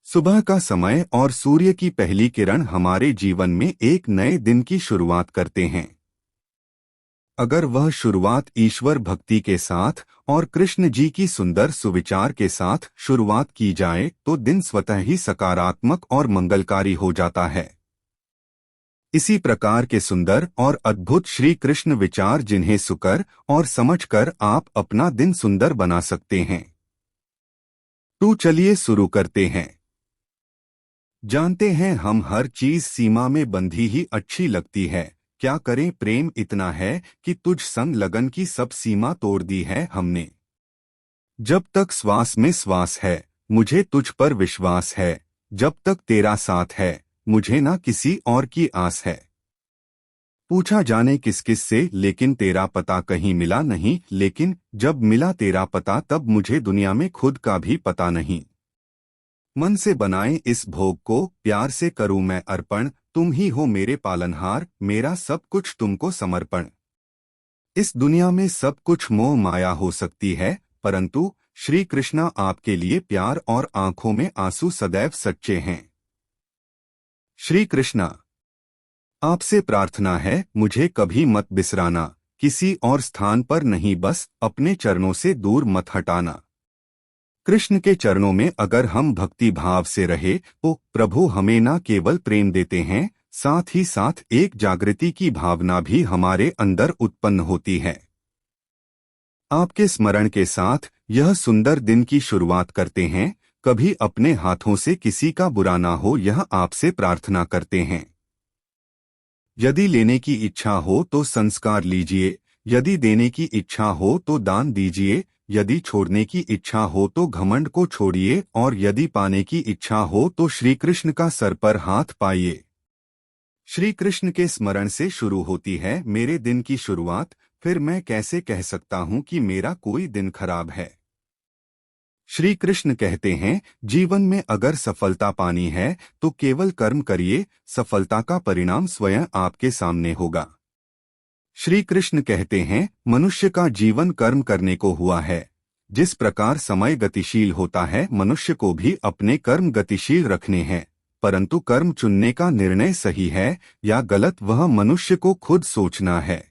सुबह का समय और सूर्य की पहली किरण हमारे जीवन में एक नए दिन की शुरुआत करते हैं। अगर वह शुरुआत ईश्वर भक्ति के साथ और कृष्ण जी की सुंदर सुविचार के साथ शुरुआत की जाए तो दिन स्वतः ही सकारात्मक और मंगलकारी हो जाता है। इसी प्रकार के सुंदर और अद्भुत श्री कृष्ण विचार जिन्हें सुकर और समझकर आप अपना दिन सुंदर बना सकते हैं। तो चलिए शुरू करते हैं। जानते हैं हम हर चीज सीमा में बंधी ही अच्छी लगती है। क्या करें, प्रेम इतना है कि तुझ संग लगन की सब सीमा तोड़ दी है हमने। जब तक श्वास में श्वास है मुझे तुझ पर विश्वास है। जब तक तेरा साथ है मुझे ना किसी और की आस है। पूछा जाने किस किस से लेकिन तेरा पता कहीं मिला नहीं। लेकिन जब मिला तेरा पता तब मुझे दुनिया में खुद का भी पता नहीं। मन से बनाए इस भोग को प्यार से करूं मैं अर्पण। तुम ही हो मेरे पालनहार, मेरा सब कुछ तुमको समर्पण। इस दुनिया में सब कुछ मोह माया हो सकती है, परंतु श्री कृष्णा आपके लिए प्यार और आंखों में आंसू सदैव सच्चे हैं। श्री कृष्णा, आपसे प्रार्थना है मुझे कभी मत बिसराना। किसी और स्थान पर नहीं, बस अपने चरणों से दूर मत हटाना। कृष्ण के चरणों में अगर हम भक्ति भाव से रहे तो प्रभु हमें न केवल प्रेम देते हैं, साथ ही साथ एक जागृति की भावना भी हमारे अंदर उत्पन्न होती है। आपके स्मरण के साथ यह सुंदर दिन की शुरुआत करते हैं। कभी अपने हाथों से किसी का बुरा ना हो, यह आपसे प्रार्थना करते हैं। यदि लेने की इच्छा हो तो संस्कार लीजिए, यदि देने की इच्छा हो तो दान दीजिए, यदि छोड़ने की इच्छा हो तो घमंड को छोड़िए, और यदि पाने की इच्छा हो तो श्री कृष्ण का सर पर हाथ पाइए। श्री कृष्ण के स्मरण से शुरू होती है मेरे दिन की शुरुआत। फिर मैं कैसे कह सकता हूँ कि मेरा कोई दिन खराब है। श्री कृष्ण कहते हैं जीवन में अगर सफलता पानी है तो केवल कर्म करिए, सफलता का परिणाम स्वयं आपके सामने होगा। श्री कृष्ण कहते हैं मनुष्य का जीवन कर्म करने को हुआ है। जिस प्रकार समय गतिशील होता है मनुष्य को भी अपने कर्म गतिशील रखने हैं, परंतु कर्म चुनने का निर्णय सही है या गलत वह मनुष्य को खुद सोचना है।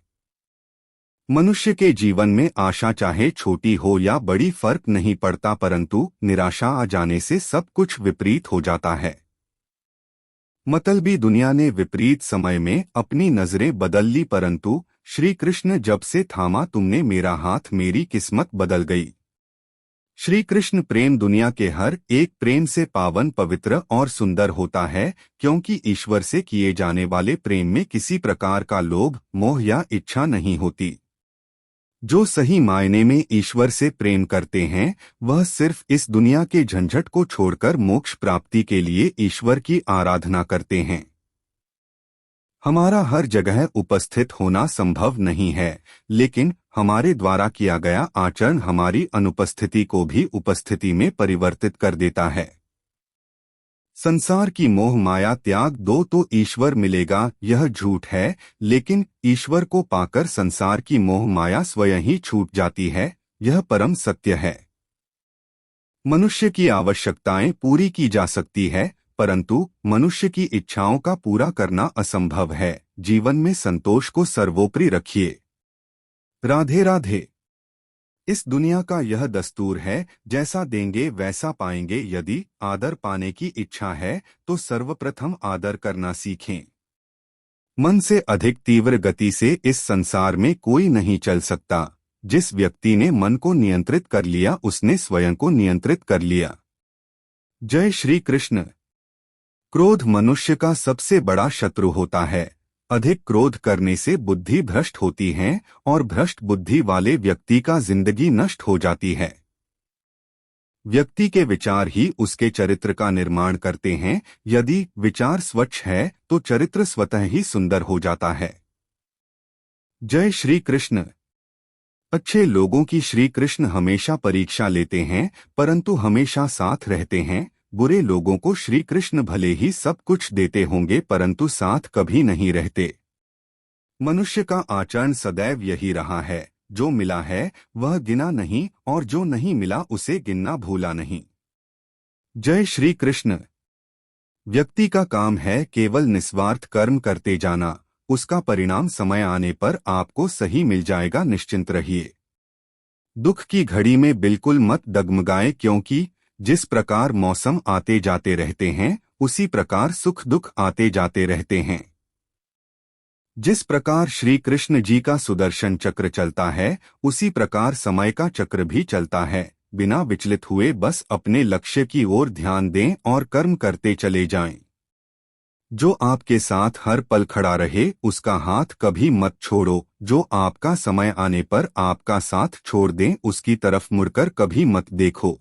मनुष्य के जीवन में आशा चाहे छोटी हो या बड़ी फर्क नहीं पड़ता, परंतु निराशा आ जाने से सब कुछ विपरीत हो जाता है। मतलबी दुनिया ने विपरीत समय में अपनी नजरें बदल ली, परंतु श्री कृष्ण जब से थामा तुमने मेरा हाथ मेरी किस्मत बदल गई। श्री कृष्ण प्रेम दुनिया के हर एक प्रेम से पावन, पवित्र और सुंदर होता है, क्योंकि ईश्वर से किए जाने वाले प्रेम में किसी प्रकार का लोभ, मोह या इच्छा नहीं होती। जो सही मायने में ईश्वर से प्रेम करते हैं वह सिर्फ इस दुनिया के झंझट को छोड़कर मोक्ष प्राप्ति के लिए ईश्वर की आराधना करते हैं। हमारा हर जगह उपस्थित होना संभव नहीं है, लेकिन हमारे द्वारा किया गया आचरण हमारी अनुपस्थिति को भी उपस्थिति में परिवर्तित कर देता है। संसार की मोह माया त्याग दो तो ईश्वर मिलेगा, यह झूठ है, लेकिन ईश्वर को पाकर संसार की मोह माया स्वयं ही छूट जाती है, यह परम सत्य है। मनुष्य की आवश्यकताएं पूरी की जा सकती है, परंतु मनुष्य की इच्छाओं का पूरा करना असंभव है। जीवन में संतोष को सर्वोपरि रखिए। राधे राधे। इस दुनिया का यह दस्तूर है, जैसा देंगे वैसा पाएंगे। यदि आदर पाने की इच्छा है तो सर्वप्रथम आदर करना सीखें। मन से अधिक तीव्र गति से इस संसार में कोई नहीं चल सकता। जिस व्यक्ति ने मन को नियंत्रित कर लिया उसने स्वयं को नियंत्रित कर लिया। जय श्री कृष्ण। क्रोध मनुष्य का सबसे बड़ा शत्रु होता है। अधिक क्रोध करने से बुद्धि भ्रष्ट होती है और भ्रष्ट बुद्धि वाले व्यक्ति का जिंदगी नष्ट हो जाती है। व्यक्ति के विचार ही उसके चरित्र का निर्माण करते हैं। यदि विचार स्वच्छ है तो चरित्र स्वतः ही सुंदर हो जाता है। जय श्री कृष्ण। अच्छे लोगों की श्री कृष्ण हमेशा परीक्षा लेते हैं, परंतु हमेशा साथ रहते हैं। बुरे लोगों को श्री कृष्ण भले ही सब कुछ देते होंगे, परंतु साथ कभी नहीं रहते। मनुष्य का आचरण सदैव यही रहा है, जो मिला है वह गिना नहीं और जो नहीं मिला उसे गिनना भूला नहीं। जय श्री कृष्ण। व्यक्ति का काम है केवल निस्वार्थ कर्म करते जाना, उसका परिणाम समय आने पर आपको सही मिल जाएगा, निश्चिंत रहिए। दुख की घड़ी में बिल्कुल मत डगमगाए, क्योंकि जिस प्रकार मौसम आते जाते रहते हैं उसी प्रकार सुख दुख आते जाते रहते हैं। जिस प्रकार श्री कृष्ण जी का सुदर्शन चक्र चलता है उसी प्रकार समय का चक्र भी चलता है। बिना विचलित हुए बस अपने लक्ष्य की ओर ध्यान दें और कर्म करते चले जाएं। जो आपके साथ हर पल खड़ा रहे उसका हाथ कभी मत छोड़ो। जो आपका समय आने पर आपका साथ छोड़ दें उसकी तरफ मुड़कर कभी मत देखो।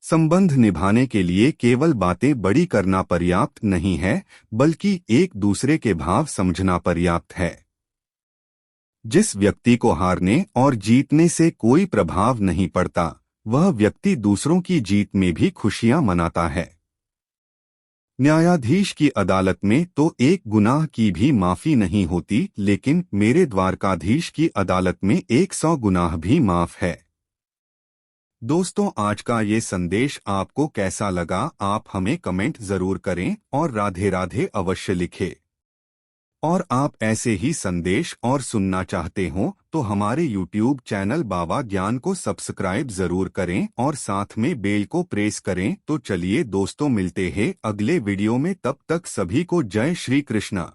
संबंध निभाने के लिए केवल बातें बड़ी करना पर्याप्त नहीं है, बल्कि एक दूसरे के भाव समझना पर्याप्त है। जिस व्यक्ति को हारने और जीतने से कोई प्रभाव नहीं पड़ता, वह व्यक्ति दूसरों की जीत में भी खुशियां मनाता है। न्यायाधीश की अदालत में तो एक गुनाह की भी माफी नहीं होती, लेकिन मेरे द्वारकाधीश की अदालत में 100 गुनाह भी माफ है। दोस्तों, आज का ये संदेश आपको कैसा लगा, आप हमें कमेंट जरूर करें और राधे राधे अवश्य लिखें। और आप ऐसे ही संदेश और सुनना चाहते हो तो हमारे YouTube चैनल बाबा ज्ञान को सब्सक्राइब जरूर करें और साथ में बेल को प्रेस करें। तो चलिए दोस्तों, मिलते हैं अगले वीडियो में, तब तक सभी को जय श्री कृष्णा।